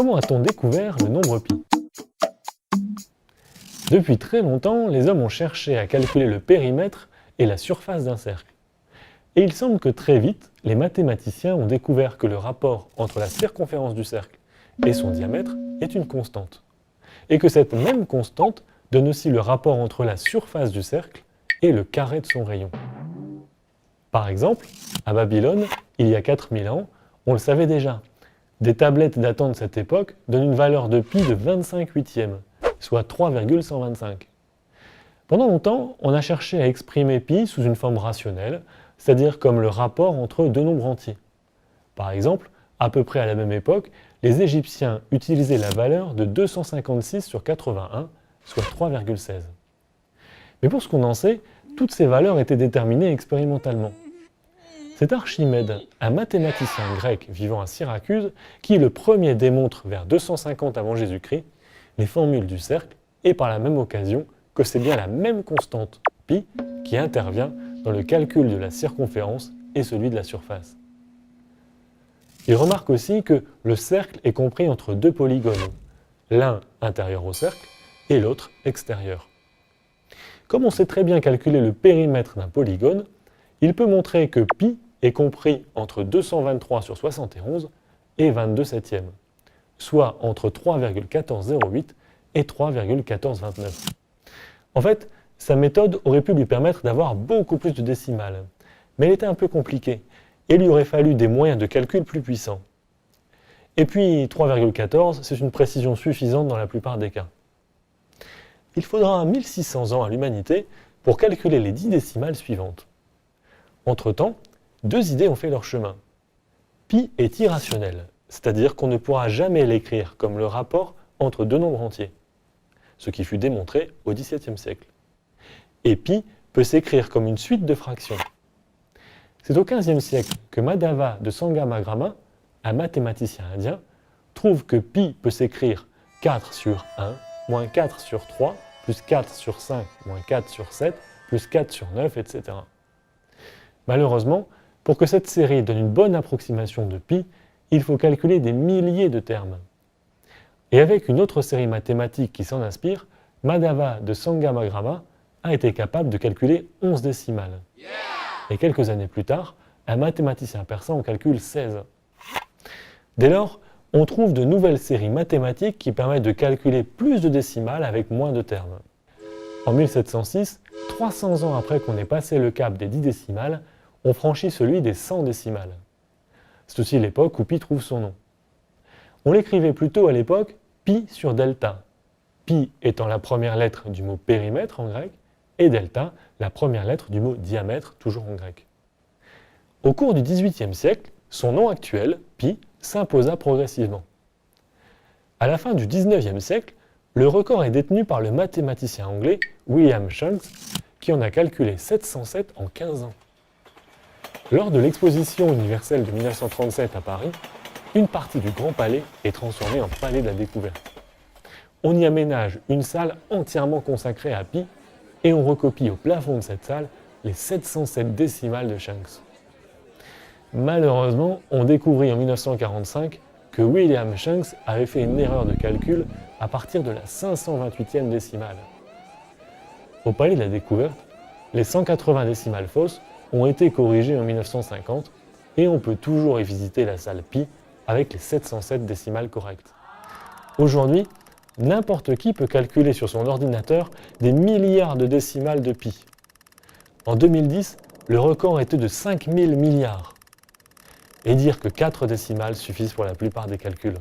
Comment a-t-on découvert le nombre pi? Depuis très longtemps, les hommes ont cherché à calculer le périmètre et la surface d'un cercle. Et il semble que très vite, les mathématiciens ont découvert que le rapport entre la circonférence du cercle et son diamètre est une constante. Et que cette même constante donne aussi le rapport entre la surface du cercle et le carré de son rayon. Par exemple, à Babylone, il y a 4000 ans, on le savait déjà. Des tablettes datant de cette époque donnent une valeur de pi de 25 huitièmes, soit 3,125. Pendant longtemps, on a cherché à exprimer pi sous une forme rationnelle, c'est-à-dire comme le rapport entre deux nombres entiers. Par exemple, à peu près à la même époque, les Égyptiens utilisaient la valeur de 256 sur 81, soit 3,16. Mais pour ce qu'on en sait, toutes ces valeurs étaient déterminées expérimentalement. C'est Archimède, un mathématicien grec vivant à Syracuse, qui le premier démontre vers 250 avant Jésus-Christ les formules du cercle et par la même occasion que c'est bien la même constante pi qui intervient dans le calcul de la circonférence et celui de la surface. Il remarque aussi que le cercle est compris entre deux polygones, l'un intérieur au cercle et l'autre extérieur. Comme on sait très bien calculer le périmètre d'un polygone, il peut montrer que pi est compris entre 223 sur 71 et 22 septièmes, soit entre 3,1408 et 3,1429. En fait, sa méthode aurait pu lui permettre d'avoir beaucoup plus de décimales, mais elle était un peu compliquée et il lui aurait fallu des moyens de calcul plus puissants. Et puis 3,14, c'est une précision suffisante dans la plupart des cas. Il faudra 1600 ans à l'humanité pour calculer les 10 décimales suivantes. Entre-temps, deux idées ont fait leur chemin. Pi est irrationnel, c'est-à-dire qu'on ne pourra jamais l'écrire comme le rapport entre deux nombres entiers, ce qui fut démontré au XVIIe siècle. Et pi peut s'écrire comme une suite de fractions. C'est au XVe siècle que Madhava de Sangamagrama, un mathématicien indien, trouve que pi peut s'écrire 4 sur 1, moins 4 sur 3, plus 4 sur 5, moins 4 sur 7, plus 4 sur 9, etc. Malheureusement, pour que cette série donne une bonne approximation de pi, il faut calculer des milliers de termes. Et avec une autre série mathématique qui s'en inspire, Madhava de Sangamagrama a été capable de calculer 11 décimales. Et quelques années plus tard, un mathématicien persan en calcule 16. Dès lors, on trouve de nouvelles séries mathématiques qui permettent de calculer plus de décimales avec moins de termes. En 1706, 300 ans après qu'on ait passé le cap des 10 décimales, on franchit celui des 100 décimales. C'est aussi l'époque où pi trouve son nom. On l'écrivait plutôt à l'époque pi sur delta, pi étant la première lettre du mot périmètre en grec, et delta la première lettre du mot diamètre, toujours en grec. Au cours du XVIIIe siècle, son nom actuel, pi, s'imposa progressivement. À la fin du XIXe siècle, le record est détenu par le mathématicien anglais William Shanks, qui en a calculé 707 en 15 ans. Lors de l'exposition universelle de 1937 à Paris, une partie du Grand Palais est transformée en Palais de la Découverte. On y aménage une salle entièrement consacrée à pi et on recopie au plafond de cette salle les 707 décimales de Shanks. Malheureusement, on découvrit en 1945 que William Shanks avait fait une erreur de calcul à partir de la 528e décimale. Au Palais de la Découverte, les 180 décimales fausses ont été corrigées en 1950 et on peut toujours y visiter la salle pi avec les 707 décimales correctes. Aujourd'hui, n'importe qui peut calculer sur son ordinateur des milliards de décimales de pi. En 2010, le record était de 5000 milliards. Et dire que 4 décimales suffisent pour la plupart des calculs.